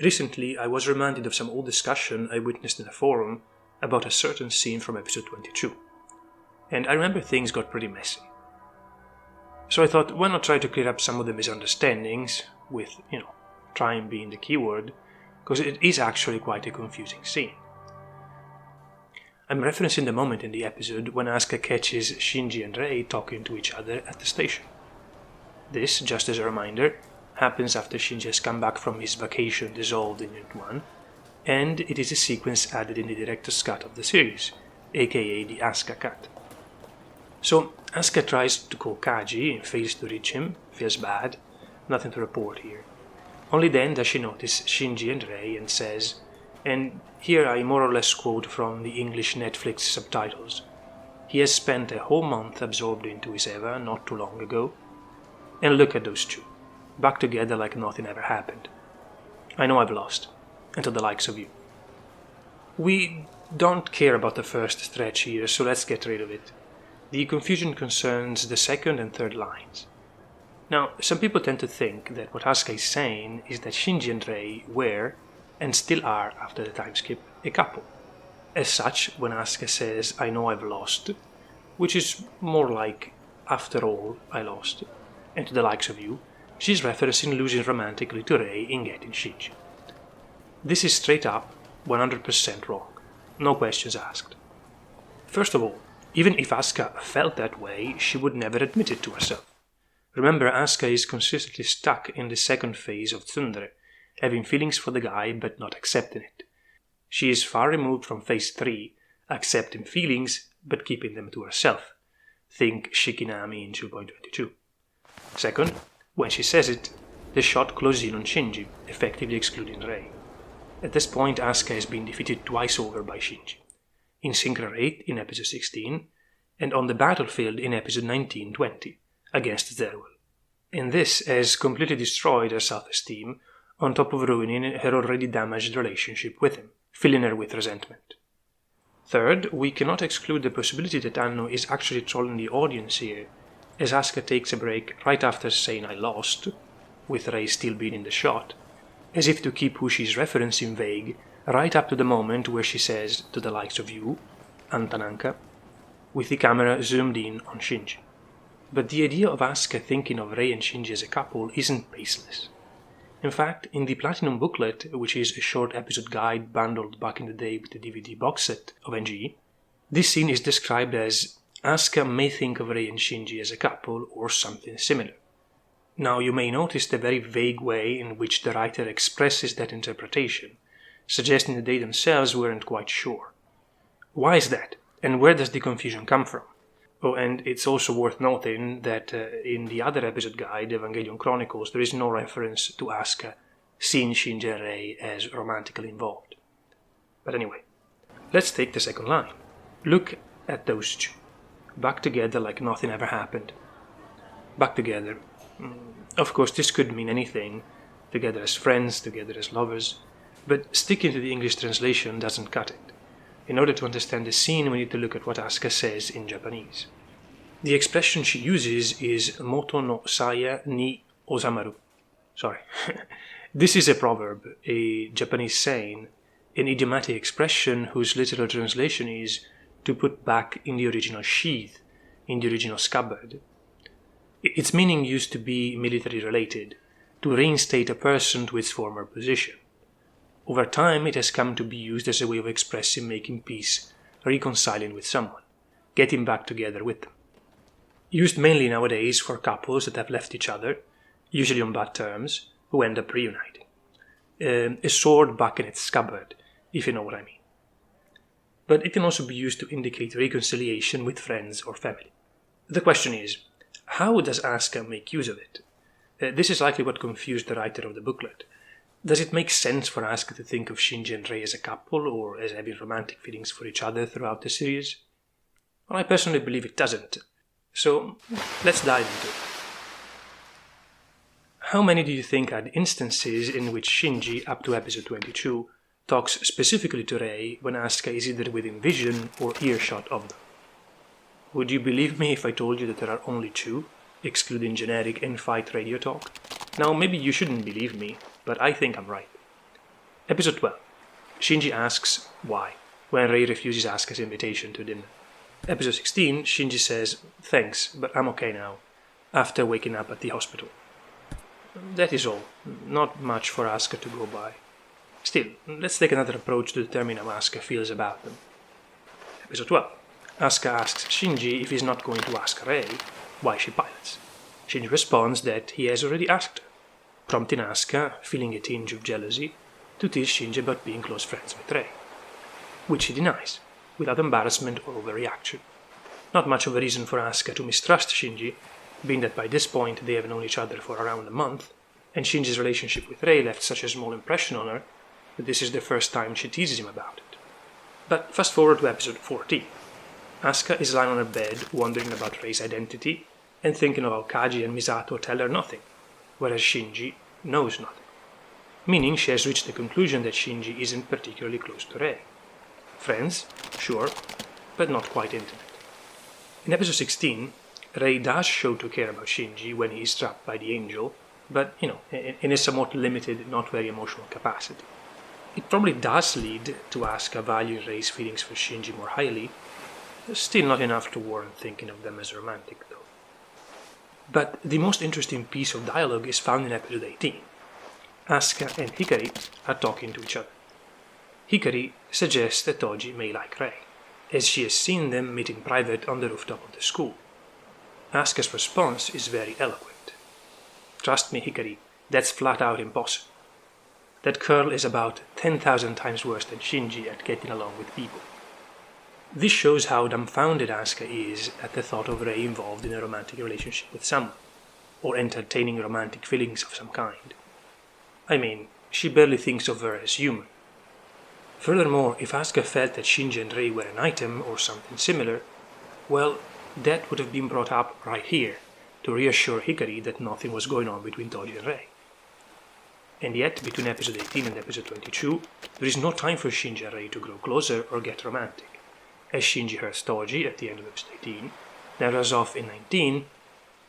Recently, I was reminded of some old discussion I witnessed in a forum about a certain scene from episode 22, and I remember things got pretty messy. So I thought, why not try to clear up some of the misunderstandings, with, trying being the keyword, because it is actually quite a confusing scene. I'm referencing the moment in the episode when Asuka catches Shinji and Rei talking to each other at the station. This, just as a reminder, happens after Shinji has come back from his vacation dissolved in Unit 1, and it is a sequence added in the director's cut of the series, aka the Asuka cut. So Asuka tries to call Kaji and fails to reach him, feels bad, nothing to report here. Only then does she notice Shinji and Rei and says, and here I more or less quote from the English Netflix subtitles, "He has spent a whole month absorbed into his Eva not too long ago, and look at those two, back together like nothing ever happened. I know I've lost, and to the likes of you." We don't care about the first stretch here, so let's get rid of it. The confusion concerns the second and third lines. Now, some people tend to think that what Asuka is saying is that Shinji and Rei were, and still are after the time skip, a couple. As such, when Asuka says, "I know I've lost," which is more like, "After all, I lost," and to the likes of you, she's referencing losing romantically to Rei in getting Shinji. This is straight up 100% wrong, no questions asked. First of all, even if Asuka felt that way, she would never admit it to herself. Remember, Asuka is consistently stuck in the second phase of tsundere, having feelings for the guy but not accepting it. She is far removed from phase 3, accepting feelings but keeping them to herself. Think Shikinami in 2.22. Second, when she says it, the shot closes in on Shinji, effectively excluding Rei. At this point, Asuka has been defeated twice over by Shinji. In Synchro 8 in episode 16, and on the battlefield in episode 19-20, against Zerwell. And this has completely destroyed her self-esteem, on top of ruining her already damaged relationship with him, filling her with resentment. Third, we cannot exclude the possibility that Anno is actually trolling the audience here, as Asuka takes a break right after saying "I lost," with Rei still being in the shot, as if to keep who she's referencing vague, right up to the moment where she says, "To the likes of you," Antananka, with the camera zoomed in on Shinji. But the idea of Asuka thinking of Rei and Shinji as a couple isn't baseless. In fact, in the Platinum booklet, which is a short episode guide bundled back in the day with the DVD box set of NGE, this scene is described as Asuka may think of Rei and Shinji as a couple or something similar. Now, you may notice the very vague way in which the writer expresses that interpretation, suggesting that they themselves weren't quite sure. Why is that, and where does the confusion come from? Oh, and it's also worth noting that in the other episode guide, Evangelion Chronicles, there is no reference to Asuka seeing Shinji and Rei as romantically involved. But anyway, let's take the second line. Look at those two, back together like nothing ever happened. Back together. Of course, this could mean anything, together as friends, together as lovers, but sticking to the English translation doesn't cut it. In order to understand the scene, we need to look at what Asuka says in Japanese. The expression she uses is moto no saya ni ozamaru. Sorry. This is a proverb, a Japanese saying, an idiomatic expression whose literal translation is to put back in the original sheath, in the original scabbard. Its meaning used to be military related, to reinstate a person to its former position. Over time, it has come to be used as a way of expressing making peace, reconciling with someone, getting back together with them. Used mainly nowadays for couples that have left each other, usually on bad terms, who end up reuniting. A sword back in its scabbard, if you know what I mean. But it can also be used to indicate reconciliation with friends or family. The question is, how does Asuka make use of it? This is likely what confused the writer of the booklet. Does it make sense for Asuka to think of Shinji and Rei as a couple or as having romantic feelings for each other throughout the series? Well, I personally believe it doesn't. So, let's dive into it. How many do you think are the instances in which Shinji, up to episode 22, talks specifically to Rei when Asuka is either within vision or earshot of them? Would you believe me if I told you that there are only 2, excluding generic in-fight radio talk? Now, maybe you shouldn't believe me, but I think I'm right. Episode 12. Shinji asks why, when Rei refuses Asuka's invitation to dinner. Episode 16, Shinji says, "Thanks, but I'm okay now," after waking up at the hospital. That is all. Not much for Asuka to go by. Still, let's take another approach to determine how Asuka feels about them. Episode 12. Asuka asks Shinji if he's not going to ask Rei why she pilots. Shinji responds that he has already asked her, prompting Asuka, feeling a tinge of jealousy, to tease Shinji about being close friends with Rei, which he denies, without embarrassment or overreaction. Not much of a reason for Asuka to mistrust Shinji, being that by this point they have known each other for around a month, and Shinji's relationship with Rei left such a small impression on her that this is the first time she teases him about it. But fast forward to episode 14. Asuka is lying on her bed wondering about Rei's identity and thinking of how Kaji and Misato tell her nothing, whereas Shinji knows nothing. Meaning she has reached the conclusion that Shinji isn't particularly close to Rei. Friends, sure, but not quite intimate. In episode 16, Rei does show to care about Shinji when he is trapped by the angel, but, in a somewhat limited, not very emotional capacity. It probably does lead to Asuka valuing Rei's feelings for Shinji more highly, still not enough to warrant thinking of them as romantic, though. But the most interesting piece of dialogue is found in episode 18. Asuka and Hikari are talking to each other. Hikari suggests that Toji may like Rei, as she has seen them meet in private on the rooftop of the school. Asuka's response is very eloquent. "Trust me, Hikari, that's flat out impossible. That girl is about 10,000 times worse than Shinji at getting along with people." This shows how dumbfounded Asuka is at the thought of Rei involved in a romantic relationship with someone, or entertaining romantic feelings of some kind. I mean, she barely thinks of her as human. Furthermore, if Asuka felt that Shinji and Rei were an item or something similar, well, that would have been brought up right here to reassure Hikari that nothing was going on between Toji and Rei. And yet, between episode 18 and episode 22, there is no time for Shinji and Rei to grow closer or get romantic, as Shinji hurts Toji at the end of episode 18, then runs off in 19,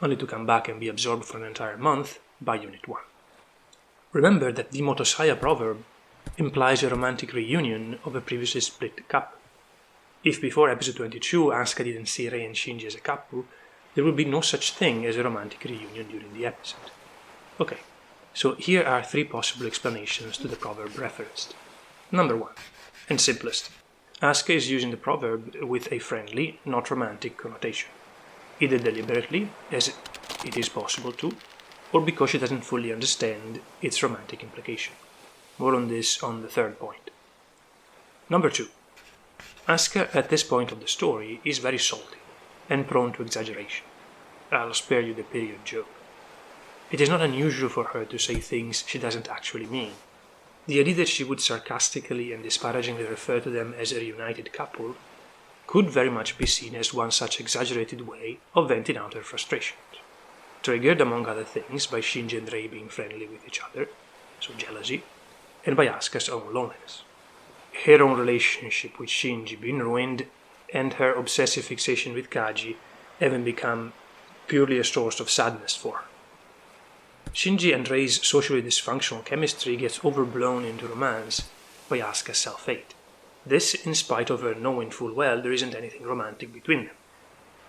only to come back and be absorbed for an entire month by Unit 1. Remember that the Motosaya proverb implies a romantic reunion of a previously split couple. If before episode 22 Asuka didn't see Rei and Shinji as a couple, there would be no such thing as a romantic reunion during the episode. Okay, so here are 3 possible explanations to the proverb referenced. Number 1, and simplest. Asuka is using the proverb with a friendly, not romantic connotation, either deliberately, as it is possible to, or because she doesn't fully understand its romantic implication. More on this on the 3rd point. Number 2. Asuka, at this point of the story, is very salty and prone to exaggeration. I'll spare you the period joke. It is not unusual for her to say things she doesn't actually mean. The idea that she would sarcastically and disparagingly refer to them as a reunited couple could very much be seen as one such exaggerated way of venting out her frustrations, triggered among other things by Shinji and Rei being friendly with each other, so jealousy, and by Asuka's own loneliness. Her own relationship with Shinji being ruined, and her obsessive fixation with Kaji having become purely a source of sadness for her. Shinji and Rei's socially dysfunctional chemistry gets overblown into romance by Asuka's self-hate. This in spite of her knowing full well there isn't anything romantic between them.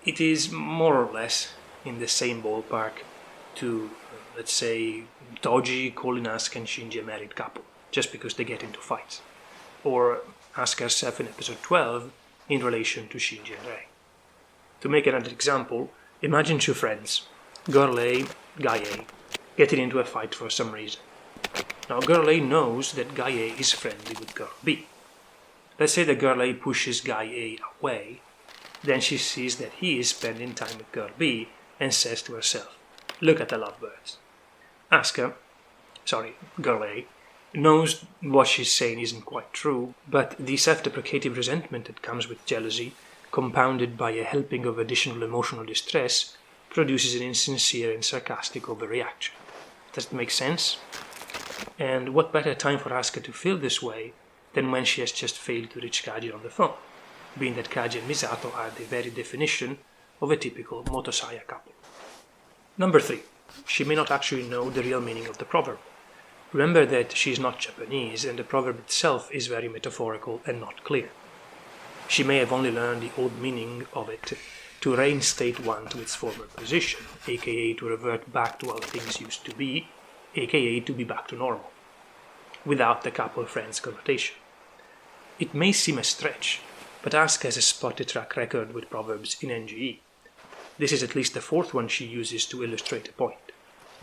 It is more or less in the same ballpark to, let's say, Toji calling Asuka and Shinji a married couple, just because they get into fights. Or Asuka herself in episode 12 in relation to Shinji and Rei. To make another example, imagine 2 friends, girl A, guy A, getting into a fight for some reason. Now girl A knows that guy A is friendly with girl B. Let's say that girl A pushes guy A away, then she sees that he is spending time with girl B and says to herself, "Look at the lovebirds." Girl A, knows what she's saying isn't quite true, but the self-deprecative resentment that comes with jealousy, compounded by a helping of additional emotional distress, produces an insincere and sarcastic overreaction. Does it make sense? And what better time for Asuka to feel this way than when she has just failed to reach Kaji on the phone, being that Kaji and Misato are the very definition of a typical Motosaya couple. Number 3. She may not actually know the real meaning of the proverb. Remember that she is not Japanese, and the proverb itself is very metaphorical and not clear. She may have only learned the old meaning of it to reinstate one to its former position, aka to revert back to how things used to be, aka to be back to normal, without the couple friends connotation. It may seem a stretch, but Asuka has a spotty track record with proverbs in NGE. This is at least the fourth one she uses to illustrate a point.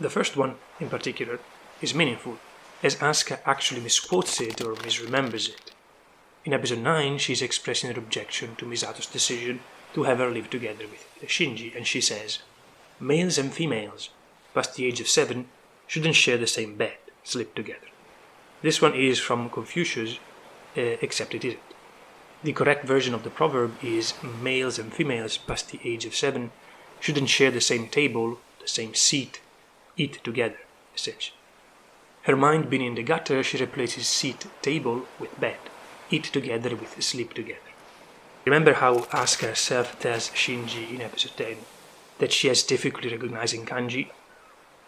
The first one, in particular, is meaningful, as Asuka actually misquotes it or misremembers it. In episode 9, she's expressing her objection to Misato's decision to have her live together with Shinji, and she says, "Males and females, past the age of 7, shouldn't share the same bed, sleep together." This one is from Confucius, except it isn't. The correct version of the proverb is males and females past the age of 7 shouldn't share the same table, the same seat, eat together, essentially. Her mind being in the gutter, she replaces seat, table with bed, eat together with sleep together. Remember how Asuka herself tells Shinji in episode 10 that she has difficulty recognizing kanji?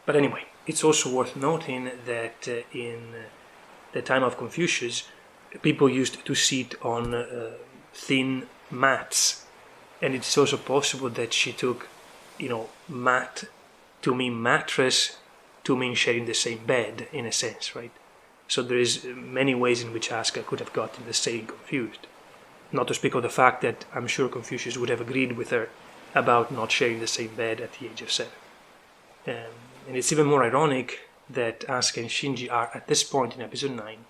But anyway, it's also worth noting that in the time of Confucius, people used to sit on thin mats, and it's also possible that she took, mat to mean mattress to mean sharing the same bed, in a sense, right? So there is many ways in which Asuka could have gotten the saying confused. Not to speak of the fact that I'm sure Confucius would have agreed with her about not sharing the same bed at the age of 7. And it's even more ironic that Asuka and Shinji are, at this point in episode 9,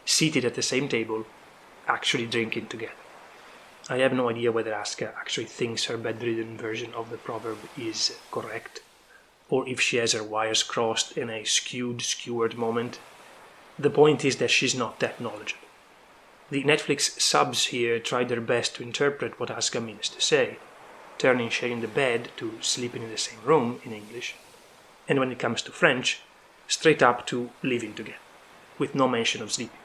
seated at the same table, actually drinking together. I have no idea whether Asuka actually thinks her bedridden version of the proverb is correct, or if she has her wires crossed in a skewered moment. The point is that she's not that knowledgeable. The Netflix subs here tried their best to interpret what Asuka means to say, turning sharing the bed to sleeping in the same room in English, and when it comes to French, straight up to living together, with no mention of sleeping.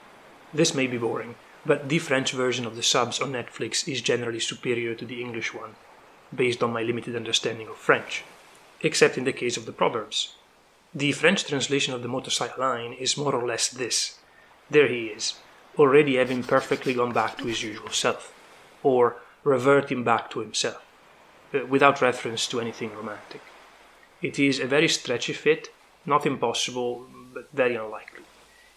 This may be boring, but the French version of the subs on Netflix is generally superior to the English one, based on my limited understanding of French, except in the case of the proverbs. The French translation of the motorcycle line is more or less this. There he is, already having perfectly gone back to his usual self, or reverting back to himself, without reference to anything romantic. It is a very stretchy fit, not impossible, but very unlikely.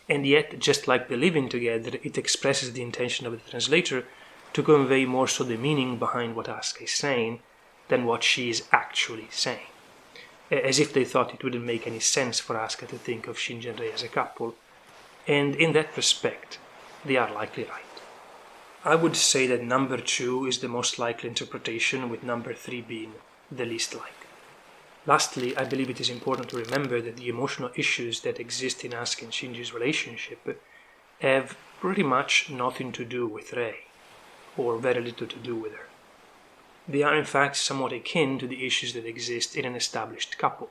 And yet, just like the living together, it expresses the intention of the translator to convey more so the meaning behind what Asuka is saying than what she is actually saying. As if they thought it wouldn't make any sense for Asuka to think of Shinji and Rei as a couple, and in that respect, they are likely right. I would say that number 2 is the most likely interpretation, with number 3 being the least likely. Lastly, I believe it is important to remember that the emotional issues that exist in Asuka and Shinji's relationship have pretty much nothing to do with Rei, or very little to do with her. They are in fact somewhat akin to the issues that exist in an established couple.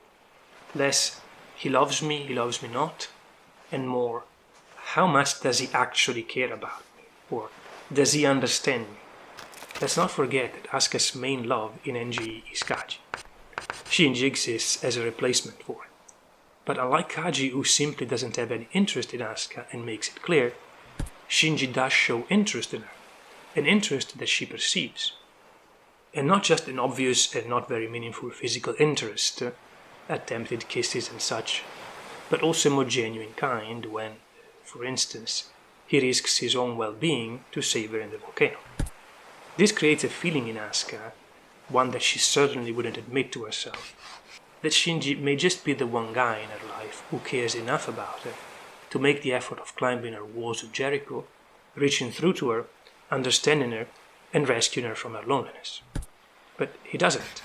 Less, he loves me not, and more, how much does he actually care about me, or does he understand me? Let's not forget that Asuka's main love in NGE is Kaji. Shinji exists as a replacement for him. But unlike Kaji, who simply doesn't have any interest in Asuka and makes it clear, Shinji does show interest in her, an interest that she perceives. And not just an obvious and not very meaningful physical interest, attempted kisses and such, but also a more genuine kind when, for instance, he risks his own well-being to save her in the volcano. This creates a feeling in Asuka, one that she certainly wouldn't admit to herself, that Shinji may just be the one guy in her life who cares enough about her to make the effort of climbing her walls of Jericho, reaching through to her, understanding her, and rescuing her from her loneliness. But he doesn't.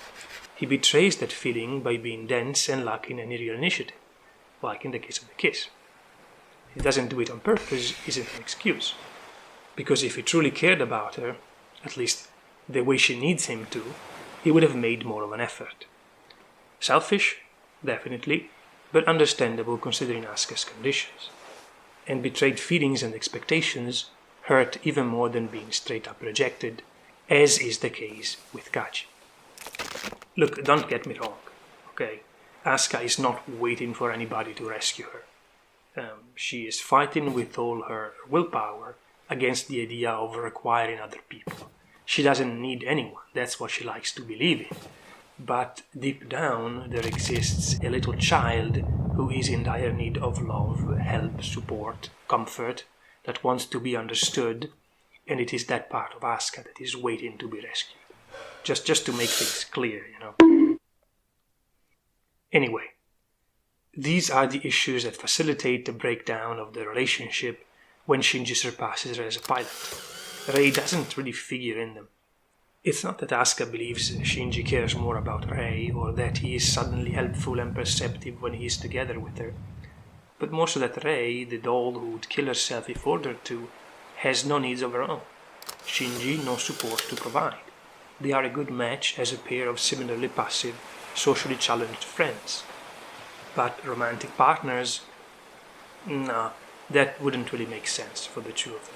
He betrays that feeling by being dense and lacking any real initiative, like in the case of the kiss. He doesn't do it on purpose isn't an excuse, because if he truly cared about her, at least the way she needs him to, he would have made more of an effort. Selfish? Definitely, but understandable considering Asuka's conditions. And betrayed feelings and expectations hurt even more than being straight up rejected, as is the case with Kaji. Look, don't get me wrong, okay? Asuka is not waiting for anybody to rescue her. She is fighting with all her willpower against the idea of requiring other people. She doesn't need anyone, that's what she likes to believe in. But deep down, there exists a little child who is in dire need of love, help, support, comfort, that wants to be understood, and it is that part of Asuka that is waiting to be rescued. Just to make things clear, Anyway, these are the issues that facilitate the breakdown of the relationship when Shinji surpasses her as a pilot. Rei doesn't really figure in them. It's not that Asuka believes Shinji cares more about Rei, or that he is suddenly helpful and perceptive when he is together with her, but more so that Rei, the doll who would kill herself if ordered to, has no needs of her own. Shinji no support to provide. They are a good match as a pair of similarly passive, socially challenged friends. But romantic partners? Nah, that wouldn't really make sense for the two of them.